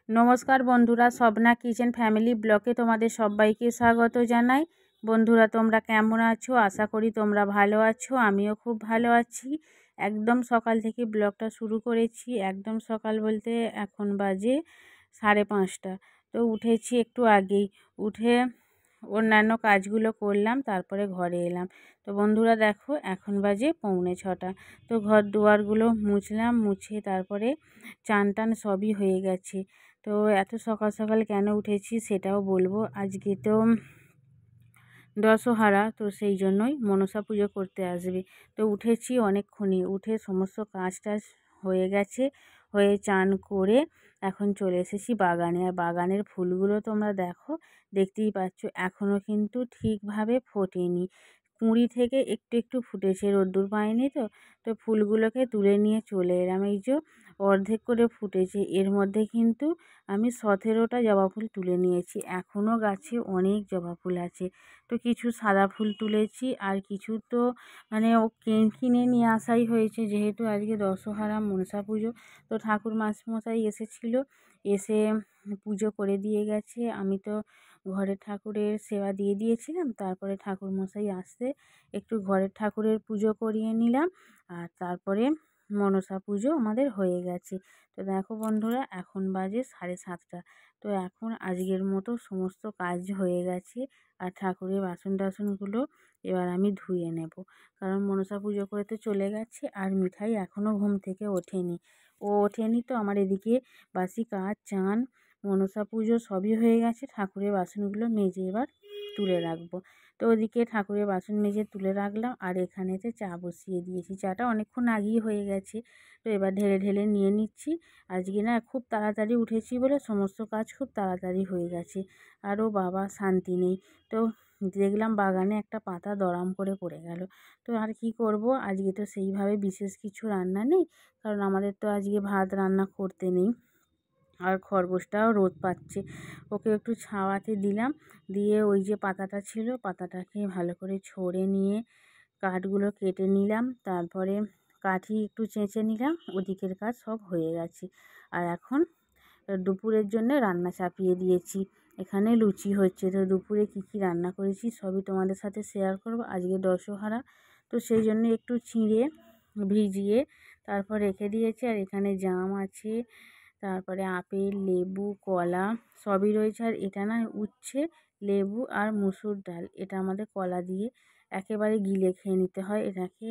নমস্কার বন্ধুরা, Swapna kitchen family ব্লগে তোমাদের সবাইকে স্বাগত জানাই। বন্ধুরা, তোমরা কেমন আছো? আশা করি তোমরা ভালো আছো। আমিও খুব ভালো আছি। একদম সকাল থেকে ব্লগটা শুরু করেছি। একদম সকাল বলতে এখন বাজে 5:30। তো উঠেছি একটু আগেই। উঠে অন্যান্য কাজগুলো করলাম, তারপরে ঘরে এলাম। তো বন্ধুরা দেখো, এখন বাজে 5:45। তো ঘর দুয়ারগুলো মুছলাম, মুছে তারপরে চান টান সবই হয়ে গেছে। তো এত সকাল সকাল কেন উঠেছি সেটাও বলবো। আজকে তো দশহরা, তো সেই জন্যই মনসা পুজো করতে আসবে। তো উঠেছি অনেকক্ষণই, উঠে সমস্ত কাজ টাজ হয়ে গেছে, হয়ে চান করে এখন চলে এসেছি বাগানে। আর বাগানের ফুলগুলো তোমরা দেখো, দেখতেই পাচ্ছ এখনও কিন্তু ঠিকভাবে ফোটেনি। কুঁড়ি থেকে একটু একটু ফুটেছে, রোদ্দুর পায়নি তো। তো ফুলগুলোকে তুলে নিয়ে চলে এলাম। এই যে অর্ধেক করে ফুটেছে, এর মধ্যে কিন্তু আমি 17টা জবা ফুল তুলে নিয়েছি। এখনও গাছে অনেক জবা ফুল আছে। তো কিছু সাদা ফুল তুলেছি, আর কিছু তো মানে কিনে নিয়ে আসাই হয়েছে, যেহেতু আজকে দশহরা মনসা পুজো। তো ঠাকুর মাসমশাই এসেছিলো, এসে পুজো করে দিয়ে গেছে। আমি তো ঘরের ঠাকুরের সেবা দিয়ে দিয়েছিলাম। তারপরে ঠাকুর মশাই আসতে একটু ঘরের ঠাকুরের পুজো করিয়ে নিলাম, আর তারপরে মনসা পুজো আমাদের হয়ে গেছে। তো দেখো বন্ধুরা, এখন বাজে 7:30। তো এখন আজকের মতো সমস্ত কাজ হয়ে গেছে। আর ঠাকুরের বাসন টাসনগুলো এবার আমি ধুয়ে নেব, কারণ মনসা পুজো করে তো চলে গেছে। আর মিঠাই এখনও ঘুম থেকে ওঠেনি। ও ওঠেনি, তো আমার এদিকে বাসি কাজ, চান, মনসা পুজো সবই হয়ে গেছে। ঠাকুরের বাসনগুলো মেজে এবার তুলে রাখবো। তো ওদিকে ঠাকুরের বাসন মেজে তুলে রাখলাম, আর এখানেতে চা বসিয়ে দিয়েছি। চাটা অনেকক্ষণ আগেই হয়ে গেছে। তো এবার ঢেলে ঢেলে নিয়ে নিচ্ছি। আজকে না খুব তাড়াতাড়ি উঠেছি বলে সমস্ত কাজ খুব তাড়াতাড়ি হয়ে গেছে। আরও বাবা শান্তি নেই। তো দেখলাম বাগানে একটা পাতা দড়াম করে পড়ে গেল। তো আর কি করব, আজকে তো সেইভাবে বিশেষ কিছু রান্না নেই, কারণ আমাদের তো আজকে ভাত রান্না করতে নেই। আর খরগোশটাও রোদ পাচ্ছে, ওকে একটু ছাওয়াতে দিলাম। দিয়ে ওই যে পাতাটা ছিল, পাতাটাকে ভালো করে ছড়ে নিয়ে কাঠগুলো কেটে নিলাম। তারপরে কাঠি একটু চেঁচে নিলাম। ওদিকের কাজ সব হয়ে গেছে। আর এখন দুপুরের জন্য রান্না চাপিয়ে দিয়েছি। এখানে লুচি হচ্ছে। তো দুপুরে কী কী রান্না করেছি সবই তোমাদের সাথে শেয়ার করব। আজকে দশহরা, তো সেই জন্য একটু চিঁড়ে ভিজিয়ে তারপর রেখে দিয়েছি। আর এখানে জাম আছে, তারপরে আপেল, লেবু, কলা সবই রয়েছে। আর এটা না উচ্ছে, লেবু আর মুসুর ডাল, এটা আমাদের কলা দিয়ে একেবারে গিলে খেয়ে নিতে হয়, এটাকে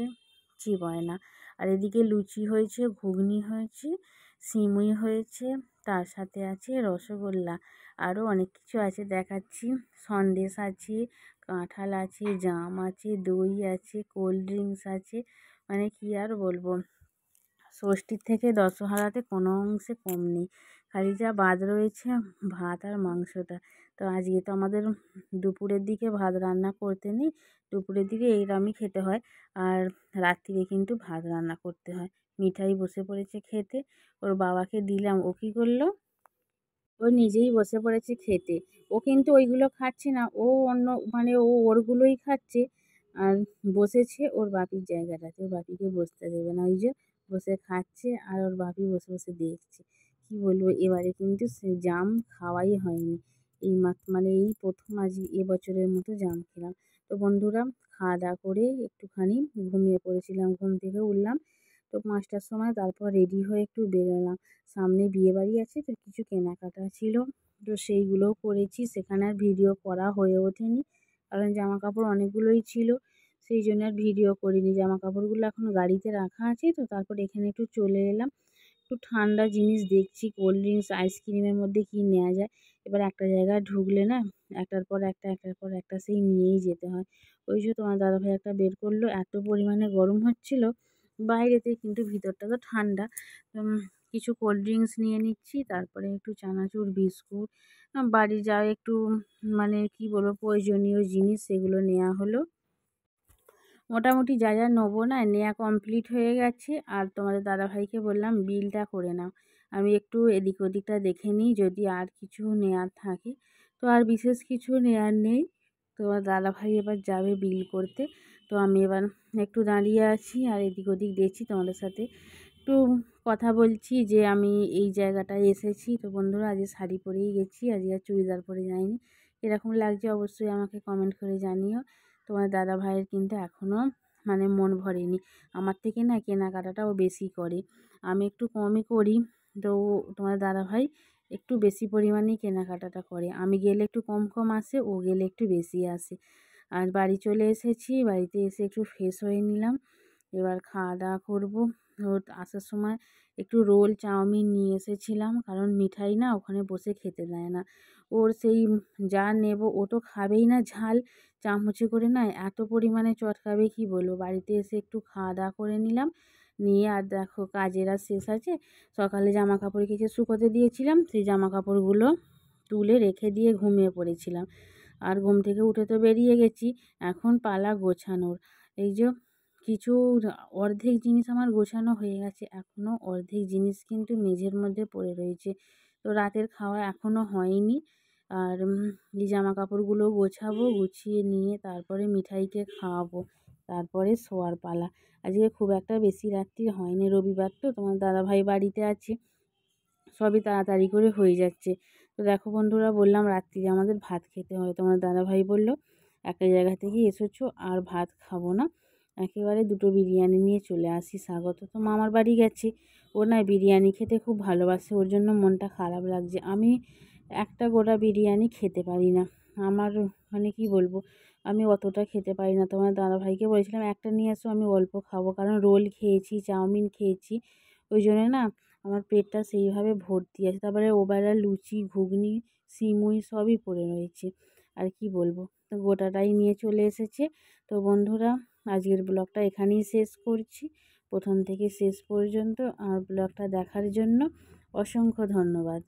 চিবোয় না। আর এদিকে লুচি হয়েছে, ঘুগনি হয়েছে, সিমুই হয়েছে, তার সাথে আছে রসগোল্লা, আরও অনেক কিছু আছে দেখাচ্ছি। সন্দেশ আছে, কাঁঠাল আছে, জাম আছে, দই আছে, কোল্ড ড্রিঙ্কস আছে, মানে কি আর বলবো। ষষ্ঠীর থেকে দশহরাতে কোনো অংশে কম নেই, খালি যা বাদ রয়েছে ভাত আর মাংসটা। তো আজকে তো আমাদের দুপুরের দিকে ভাত রান্না করতে নেই, দুপুরের দিকে এইরকমই খেতে হয়। আর রাত্রিরে কিন্তু ভাত রান্না করতে হয়। মিঠাই বসে পড়েছে খেতে, ওর বাবাকে দিলাম। ও কী করলো, ও নিজেই বসে পড়েছে খেতে। ও কিন্তু ওইগুলো খাচ্ছে না, ও অন্য মানে ও ওরগুলোই খাচ্ছে। আর বসেছে ওর বাপির জায়গাটাতে, ওর বাপিকে বসতে দেবে না, ওই যে বসে খাচ্ছে আর ওর বাপি বসে বসে দেখছে। কি বলবো, এবারে কিন্তু সে জাম খাওয়াই হয়নি। এই মানে এই প্রথম আজ এবছরের মতো জাম খেলাম। তো বন্ধুরা, খাওয়া দাওয়া করে একটুখানি ঘুমিয়ে পড়েছিলাম। ঘুম থেকে উঠলাম তো 5টার সময়, তারপর রেডি হয়ে একটু বেরোলাম। সামনে বিয়েবাড়ি আছে, তো কিছু কেনাকাটা ছিল, তো সেইগুলোও করেছি। সেখানে আর ভিডিও করা হয়ে ওঠেনি, কারণ জামা কাপড় অনেকগুলোই ছিল, সেই জন্য আর ভিডিও করিনি। জামা কাপড়গুলো এখন গাড়িতে রাখা আছে। তো তারপর এখানে একটু চলে এলাম, একটু ঠান্ডা জিনিস দেখছি, কোল্ড ড্রিঙ্কস, আইসক্রিমের মধ্যে কী নেওয়া যায়। এবার একটা জায়গায় ঢুকলে না একটার পর একটা, একটার পর একটা সেই নিয়েই যেতে হয়। ওই যে তোমার দাদাভাই একটা বের করলো, এত পরিমাণে গরম হচ্ছিল বাইরেতে, কিন্তু ভিতরটা তো ঠান্ডা। কিছু কোল্ড ড্রিঙ্কস নিয়ে নিচ্ছি, তারপরে একটু চানাচুর, বিস্কুট, বাড়ি যা একটু মানে কি বলবো প্রয়োজনীয় জিনিস সেগুলো নেওয়া হলো। মোটামুটি যা যা নেবো না নেওয়া কমপ্লিট হয়ে গেছে। আর তোমাদের দাদাভাইকে বললাম বিলটা করে নাও, আমি একটু এদিক ওদিকটা দেখে নিই যদি আর কিছু নেওয়ার থাকে। তো আর বিশেষ কিছু নেওয়ার নেই। তো দাদাভাই এবার যাবে বিল করতে। তো আমি এবার একটু দাঁড়িয়ে আছি আর এদিক ওদিক দেখছি, তোমাদের সাথে একটু কথা বলছি যে আমি এই জায়গাটায় এসেছি। তো বন্ধুরা, আজকে শাড়ি পরেই গেছি, আজকে আর চুড়িদার পরে যাইনি। এরকম লাগছে অবশ্যই আমাকে কমেন্ট করে জানিও। তোমার দাদা ভাইয়ের কিন্তু এখনও মানে মন ভরেনি। আমার থেকে না কেনাকাটাটা ও বেশি করে, আমি একটু কমই করি। তো তোমার দাদা ভাই একটু বেশি পরিমাণেই কেনাকাটাটা করে। আমি গেলে একটু কম কম আসে, ও গেলে একটু বেশি আসে। আর বাড়ি চলে এসেছি, বাড়িতে এসে একটু ফ্রেশ হয়ে নিলাম। এবার খাওয়া দাওয়া করবো। ওর আসার সময় একটু রোল চাউমিন নিয়ে এসেছিলাম, কারণ মিঠাই না ওখানে বসে খেতে দেয় না। ওর সেই যা নেব ও তো খাবেই না ঝাল, চামচে করে না এত পরিমাণে চটকাবে কি বলবো। বাড়িতে এসে একটু খাওয়া দাওয়া করে নিলাম, নিয়ে আর দেখো কাজের আর শেষ আছে। সকালে জামা কাপড় কেচে শুকোতে দিয়েছিলাম, সেই জামা কাপড়গুলো তুলে রেখে দিয়ে ঘুমিয়ে পড়েছিলাম। আর ঘুম থেকে উঠে তো বেরিয়ে গেছি, এখন পালা গোছানোর। এই যে কিছু অর্ধেক জিনিস আমার গোছানো হয়ে গেছে, এখনও অর্ধেক জিনিস কিন্তু মেঝের মধ্যে পড়ে রয়েছে। তো রাতের খাওয়া এখনও হয়নি। আর এই জামা কাপড়গুলো গোছাবো, গুছিয়ে নিয়ে তারপরে মিঠাইকে খাওয়াবো, তারপরে শোয়ার পালা। আজকে খুব একটা বেশি রাত্রি হয়নি, রবিবার তো, তোমার দাদাভাই বাড়িতে আছে, সবই তাড়াতাড়ি করে হয়ে যাচ্ছে। তো দেখো বন্ধুরা, বললাম রাত্রিরে আমাদের ভাত খেতে হয়। তোমার দাদাভাই বলল একটা জায়গা থেকে এসেছো আর ভাত খাবো না, একেবারে দুটো বিরিয়ানি নিয়ে চলে আসি। স্বাগত তো মামার বাড়ি গেছে, ও না বিরিয়ানি খেতে খুব ভালোবাসে, ওর জন্য মনটা খারাপ লাগছে। আমি একটা গোটা বিরিয়ানি খেতে পারি না, আমার মানে কি বলবো, আমি অতটা খেতে পারি না। তোমার দাদাভাইকে বলেছিলাম একটা নিয়ে আসো, আমি অল্প খাবো, কারণ রোল খেয়েছি, চাউমিন খেয়েছি, ওই জন্য না আমার পেটটা সেইভাবে ভর্তি আছে। তারপরে ওবেলা লুচি, ঘুগনি, সিমুই সবই পড়ে রয়েছে, আর কি বলবো। তো গোটাটাই নিয়ে চলে এসেছে। তো বন্ধুরা, আজকের ব্লগটা এখানেই শেষ করছি। প্রথম থেকে শেষ পর্যন্ত আমার ব্লগটা দেখার জন্য অসংখ্য ধন্যবাদ।